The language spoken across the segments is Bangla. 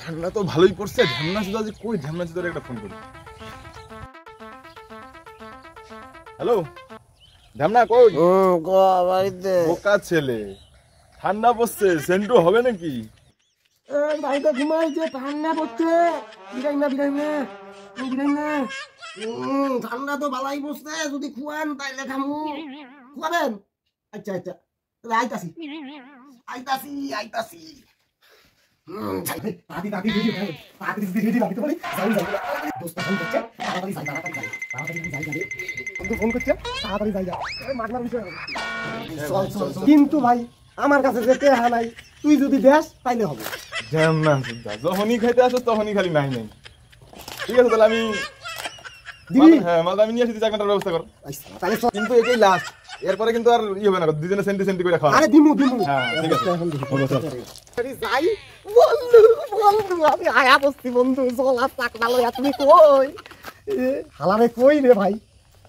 ঠান্ডা তো ভালোই পড়ছে। ঝামনা সুদা যে কই, ঝামনা সুদার একটা ফোন করি। হ্যালো ঝামনা, কই? বাড়িতে। বোকা ছেলে, ঠান্ডা পড়ছে, সেন্টু হবে নাকি? বাড়িতে ঘুমাইছে, ঠান্ডা পড়ছে। বিরাই না। ঠান্ডা তো ভালাই পড়ছে, যদি খুয়ান তাইলে খামু। খুয়াবেন? আচ্ছা তাহলে আইতাছি। কিন্তু ভাই আমার কাছে যে টেহা নাই, তুই যদি দেস তাইলে হবে। ঝামনা সুদা যখনই খাইতে আসো তখনই খালি নাই। ঠিক আছে তাহলে আমি মালদা আমি নিয়ে আসি, 4 ঘন্টার ব্যবস্থা কর। কিন্তু এটাই লাস্ট, এরপরে কিন্তু আর হবে না, দুজনে সেন্টি করে খাওয়া। আরে দিমু। হ্যাঁ ঠিক আছে। যাই বন্ধু আমি আয়া বসছি বন্ধু, জলা চাকনা লইয়া তুমি কই? হালারে কই রে ভাই,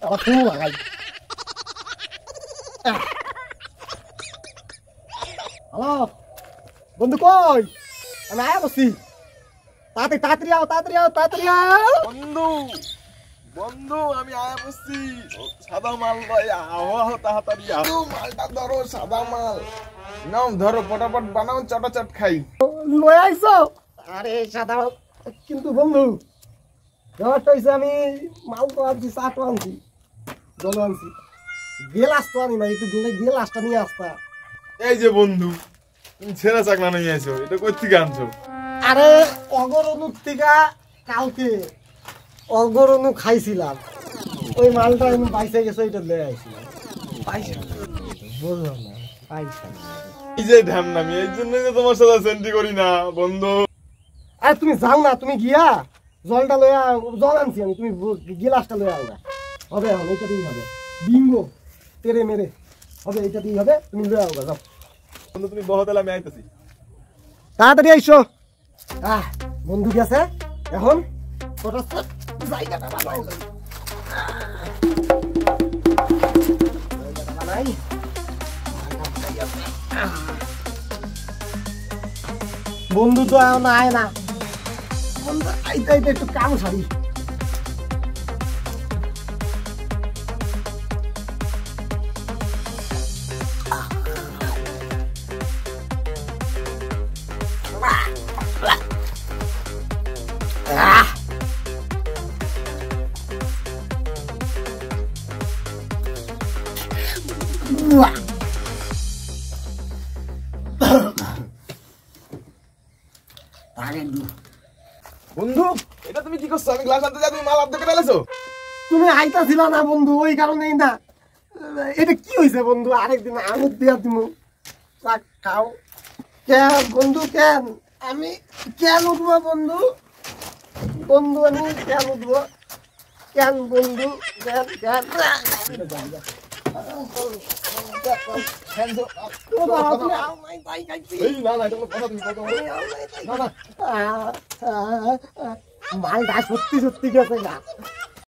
আমার ফোন লাগাই। হ্যালো বন্ধু, কই? আমি আয়া বসছি, তাড়াতাড়ি আও। বন্ধু আমি আয়া বসছি, সাদা মাল আওয়াহ তাড়াতাড়ি মালটা ধরো, সাদা মাল নাও, ধরো ফটাফট বানাও, চটাচট খাই। লই আইছো? আরে সাদা, কিন্তু বন্ধু ব্যাপারটা হইছে আমি মাল তো আনছি, চা তো আনছি, জল আনছি, গেলাস তো আনি না, একটু গেলাসটা নিয়ে আসতা। এই যে বন্ধু, তুমি ছেঁড়া চাকনা নিয়ে আইছো, এটা কই থেকে আনছো? আরে অগরনুর থেকে কালকে অগরনু খাইছিলাম, ওই মালটা আমি বাইসে গেছে, ওইটা লয়ে আইছিলাম। বুঝলাম না, এই যে ঢ্যামনামি, এই জন্যই তো তোমার সাথে সেন্টি করি না বন্ধু। আরে তুমি যাও না, তুমি গিয়া জলটা লয়া, জল আনছি আমি, তুমি গিলাসটা লয়ে আও না। হবে এখন এইটাতেই হবে, বিঙ্গো তেরে মেরে হবে, এইটাতেই হবে, তুমি লয়ে আও যাও। বন্ধু তুমি বহতালে আমি আইতেছি। তাড়াতাড়ি আইসো। বন্ধু গেছে, এখন জায়গাটা বানাই বন্ধু তো এখন আয় না, বন্ধু আইতে একটু কাম সারি। বন্ধু এটা তুমি কি করছো? আমি গ্লাস আনতে যাই, তুমি মাল আনতে ফেলেছো। তুমি আইতাছিল না বন্ধু, ওই কারণেই না। এটা কি হয়েছে বন্ধু? আরেকদিন আঙুর দিয়া তুমি খাও কেন বন্ধু? কেন আমি কেন উঠবো বন্ধু? আমি কেন উঠবো? কেন বন্ধু? মালটা সত্যি গেছে না।